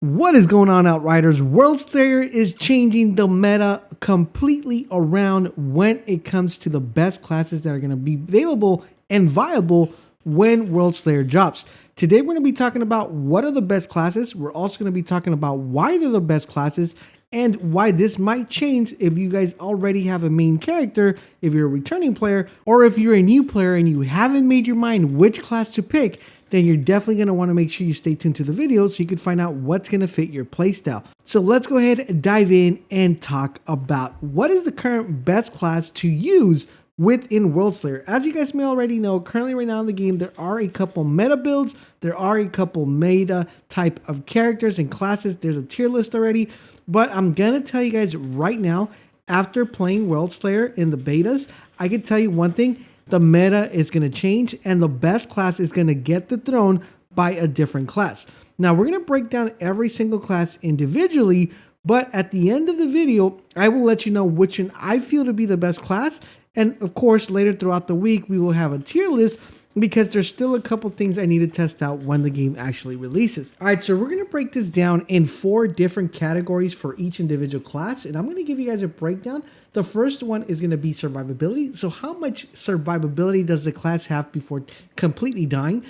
What is going on, Outriders? Worldslayer is changing the meta completely around when it comes to the best classes that are going to be available and viable when Worldslayer drops. Today we're going to be talking about what are the best classes. We're also going to be talking about why they're the best classes and why this might change if you guys already have a main character, if you're a returning player, or if you're a new player and you haven't made your mind which class to pick. Then you're definitely going to want to make sure you stay tuned to the video so you can find out what's going to fit your playstyle. So let's go ahead and dive in and talk about what is the current best class to use within Worldslayer. As you guys may already know, currently right now in the game, there are a couple meta builds. There are a couple meta type of characters and classes. There's a tier list already, but I'm going to tell you guys right now, after playing Worldslayer in the betas, I can tell you one thing. The meta is going to change and the best class is going to get the throne by a different class. Now we're going to break down every single class individually, but at the end of the video, I will let you know which one I feel to be the best class. And of course, later throughout the week, we will have a tier list because there's still a couple things I need to test out when the game actually releases. All right, so we're going to break this down in 4 different categories for each individual class, and I'm going to give you guys a breakdown. The first one is going to be survivability. So how much survivability does the class have before completely dying?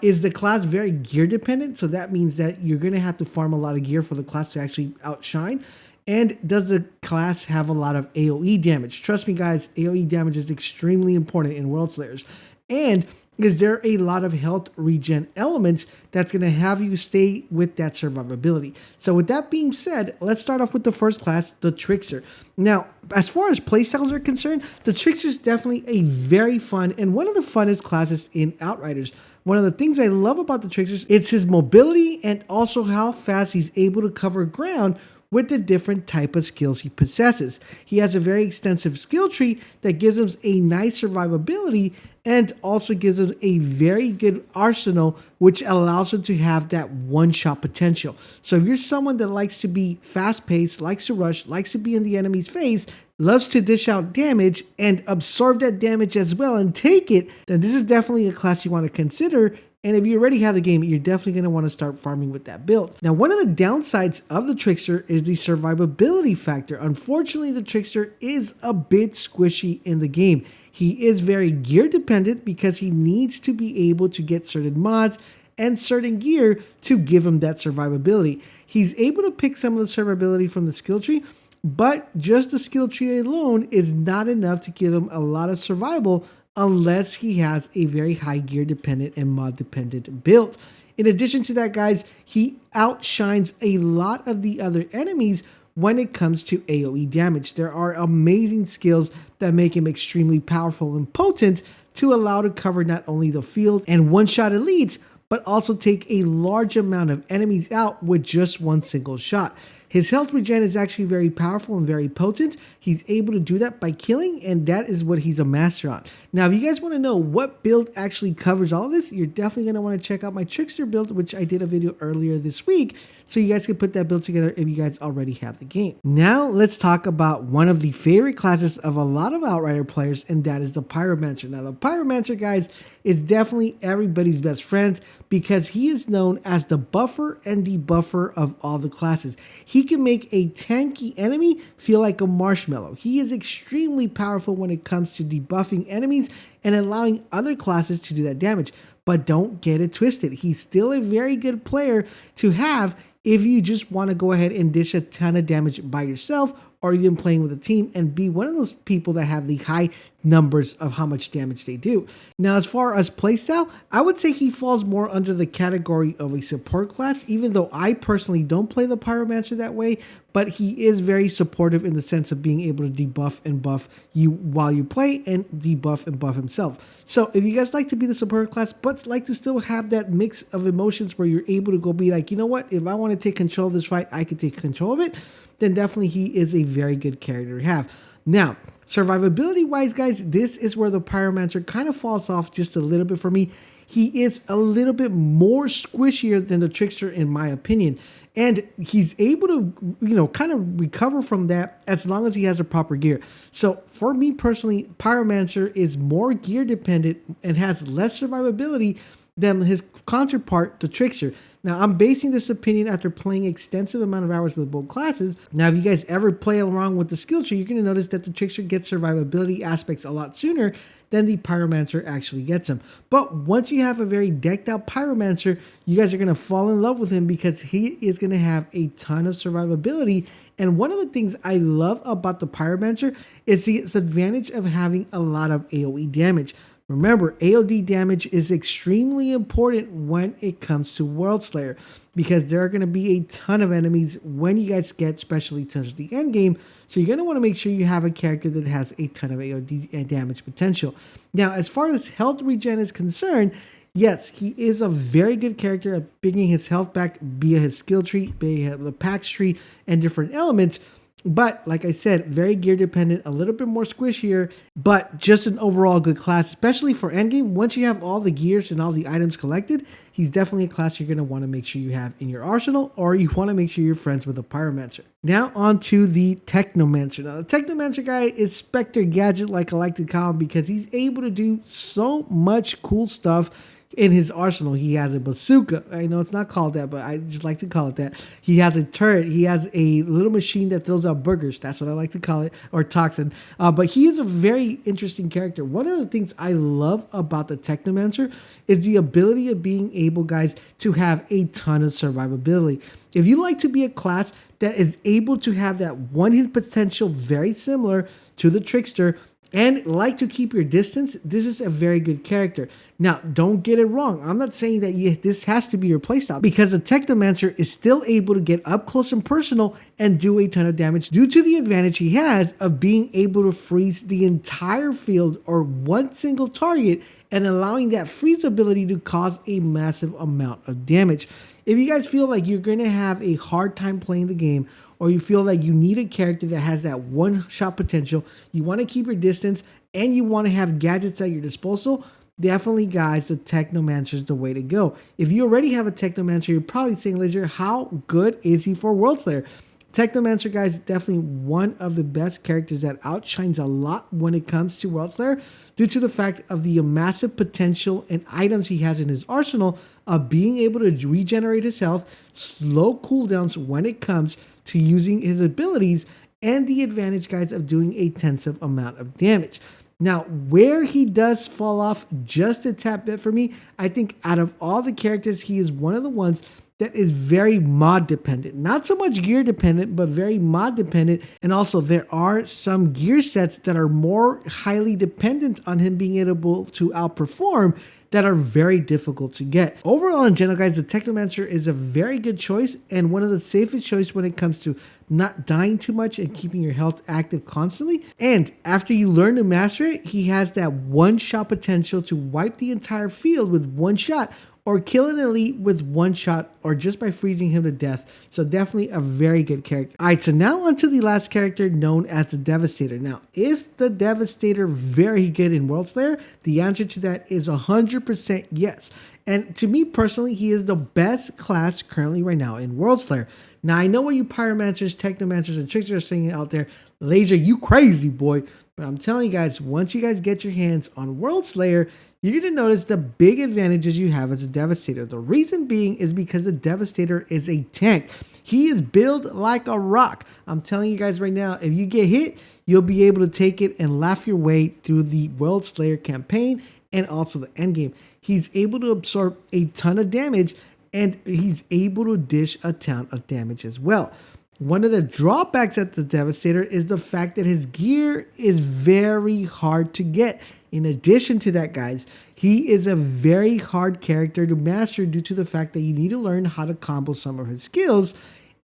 Is the class very gear dependent? So that means that you're going to have to farm a lot of gear for the class to actually outshine. And does the class have a lot of AoE damage? Trust me guys, AoE damage is extremely important in Worldslayers. And is there a lot of health regen elements that's going to have you stay with that survivability? So with that being said, let's start off with the first class, the Trickster. Now, as far as playstyles are concerned, the Trickster is definitely a very fun and one of the funnest classes in Outriders. One of the things I love about the Trickster is his mobility and also how fast he's able to cover ground with the different type of skills he possesses. He has a very extensive skill tree that gives him a nice survivability and also gives him a very good arsenal, which allows him to have that one-shot potential. So if you're someone that likes to be fast-paced, likes to rush, likes to be in the enemy's face, loves to dish out damage and absorb that damage as well and take it, then this is definitely a class you want to consider. And if you already have the game, you're definitely going to want to start farming with that build. Now, one of the downsides of the Trickster is the survivability factor. Unfortunately, the Trickster is a bit squishy in the game. He is very gear dependent because he needs to be able to get certain mods and certain gear to give him that survivability. He's able to pick some of the survivability from the skill tree, but just the skill tree alone is not enough to give him a lot of survival unless he has a very high gear dependent and mod dependent build. In addition to that, guys, he outshines a lot of the other enemies when it comes to AoE damage. There are amazing skills that make him extremely powerful and potent to allow to cover not only the field and one-shot elites, but also take a large amount of enemies out with just one single shot. His health regen is actually very powerful and very potent. He's able to do that by killing, and that is what he's a master on. Now, if you guys want to know what build actually covers all this, you're definitely going to want to check out my Trickster build, which I did a video earlier this week, so you guys can put that build together if you guys already have the game. Now, let's talk about one of the favorite classes of a lot of Outrider players, and that is the Pyromancer. Now, the Pyromancer, guys, is definitely everybody's best friend because he is known as the buffer and debuffer of all the classes. He can make a tanky enemy feel like a marshmallow. He is extremely powerful when it comes to debuffing enemies and allowing other classes to do that damage. But don't get it twisted. He's still a very good player to have if you just want to go ahead and dish a ton of damage by yourself or even playing with a team and be one of those people that have the high numbers of how much damage they do. Now, as far as playstyle, I would say he falls more under the category of a support class, even though I personally don't play the Pyromancer that way, but he is very supportive in the sense of being able to debuff and buff you while you play and debuff and buff himself. So if you guys like to be the support class, but like to still have that mix of emotions where you're able to go be like, you know what, if I want to take control of this fight, I can take control of it, then definitely he is a very good character to have. Now, survivability wise, guys, this is where the Pyromancer kind of falls off just a little bit for me. He is a little bit more squishier than the Trickster in my opinion. And he's able to, kind of recover from that as long as he has a proper gear. So for me personally, Pyromancer is more gear dependent and has less survivability than his counterpart, the Trickster. Now, I'm basing this opinion after playing extensive amount of hours with both classes. Now, if you guys ever play around with the skill tree, you're going to notice that the Trickster gets survivability aspects a lot sooner than the Pyromancer actually gets them. But once you have a very decked out Pyromancer, you guys are going to fall in love with him because he is going to have a ton of survivability. And one of the things I love about the Pyromancer is his advantage of having a lot of AoE damage. Remember, AoD damage is extremely important when it comes to Worldslayer because there are going to be a ton of enemies when you guys get especially to the end game. So you're going to want to make sure you have a character that has a ton of AoD damage potential. Now, as far as health regen is concerned, yes, he is a very good character at bringing his health back via his skill tree, via the packs tree, and different elements. But like I said, very gear dependent, a little bit more squishier, but just an overall good class, especially for endgame. Once you have all the gears and all the items collected, he's definitely a class you're going to want to make sure you have in your arsenal, or you want to make sure you're friends with a Pyromancer. Now on to the Technomancer. Now the Technomancer guy is Spectre Gadget, like I like to call him, because he's able to do so much cool stuff in his arsenal. He has a bazooka. I know it's not called that, but I just like to call it that. He has a turret. He has a little machine that throws out burgers. That's what I like to call it, or toxin. But he is a very interesting character. One of the things I love about the Technomancer is the ability of being able, guys, to have a ton of survivability. If you like to be a class that is able to have that one-hit potential very similar to the Trickster, and like to keep your distance, this is a very good character. Now, don't get it wrong. I'm not saying that this has to be your playstyle, because the Technomancer is still able to get up close and personal and do a ton of damage due to the advantage he has of being able to freeze the entire field or one single target and allowing that freeze ability to cause a massive amount of damage. If you guys feel like you're going to have a hard time playing the game, or you feel like you need a character that has that one-shot potential, you want to keep your distance, and you want to have gadgets at your disposal, definitely, guys, the Technomancer is the way to go. If you already have a Technomancer, you're probably saying, Laser, how good is he for Worldslayer? Technomancer, guys, is definitely one of the best characters that outshines a lot when it comes to Worldslayer due to the fact of the massive potential and items he has in his arsenal of being able to regenerate his health, slow cooldowns when it comes to using his abilities, and the advantage, guys, of doing a tensive amount of damage. Now, where he does fall off just a tad bit for me, I think out of all the characters, he is one of the ones that is very mod dependent. Not so much gear dependent, but very mod dependent. And also there are some gear sets that are more highly dependent on him being able to outperform that are very difficult to get. Overall, in general, guys, the Technomancer is a very good choice and one of the safest choices when it comes to not dying too much and keeping your health active constantly. And after you learn to master it, he has that one-shot potential to wipe the entire field with one shot, or kill an elite with one shot, or just by freezing him to death. So definitely a very good character. All right, so now on to the last character, known as the Devastator. Now, is the Devastator very good in Worldslayer? The answer to that is 100% yes. And to me personally, he is the best class currently right now in Worldslayer. Now, I know what you Pyromancers, Technomancers, and Tricksters are saying out there, Laser, you crazy boy. But I'm telling you guys, once you guys get your hands on Worldslayer, you're going to notice the big advantages you have as a Devastator. The reason being is because the Devastator is a tank. He is built like a rock. I'm telling you guys right now, if you get hit, you'll be able to take it and laugh your way through the Worldslayer campaign and also the endgame. He's able to absorb a ton of damage, and he's able to dish a ton of damage as well. One of the drawbacks at the Devastator is the fact that his gear is very hard to get. In addition to that, guys, he is a very hard character to master due to the fact that you need to learn how to combo some of his skills,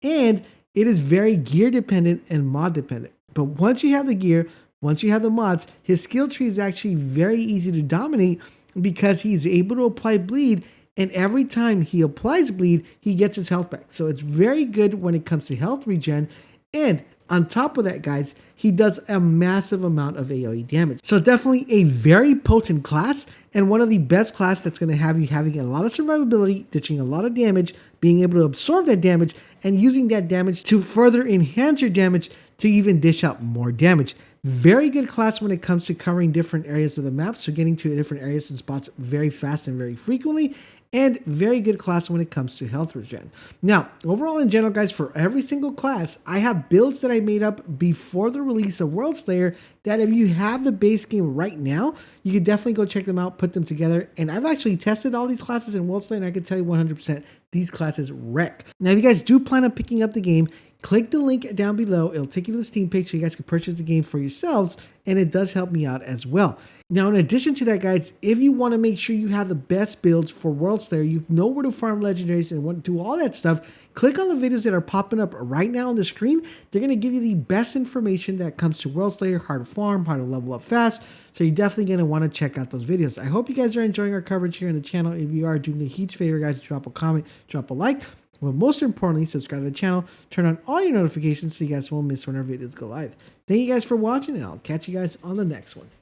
and it is very gear dependent and mod dependent. But once you have the gear, once you have the mods, his skill tree is actually very easy to dominate because he's able to apply bleed, and every time he applies bleed, he gets his health back. So it's very good when it comes to health regen, and on top of that, guys, he does a massive amount of AoE damage. So definitely a very potent class, and one of the best class that's going to have you having a lot of survivability, ditching a lot of damage, being able to absorb that damage, and using that damage to further enhance your damage to even dish out more damage. Very good class when it comes to covering different areas of the map, so getting to different areas and spots very fast and very frequently. and very good class when it comes to health regen. Now, overall in general, guys, for every single class, I have builds that I made up before the release of Worldslayer that if you have the base game right now, you can definitely go check them out, put them together. And I've actually tested all these classes in Worldslayer, and I can tell you 100% these classes wreck. Now, if you guys do plan on picking up the game, click the link down below. It'll take you to the Steam page so you guys can purchase the game for yourselves, and it does help me out as well. Now, in addition to that, guys, if you want to make sure you have the best builds for Worldslayer, you know where to farm legendaries and want to do all that stuff, click on the videos that are popping up right now on the screen. They're going to give you the best information that comes to Worldslayer, how to farm, how to level up fast. So you're definitely going to want to check out those videos. I hope you guys are enjoying our coverage here on the channel. If you are, do me a huge favor, guys, drop a comment, drop a like. But most importantly, subscribe to the channel, turn on all your notifications so you guys won't miss when our videos go live. Thank you guys for watching, and I'll catch you guys on the next one.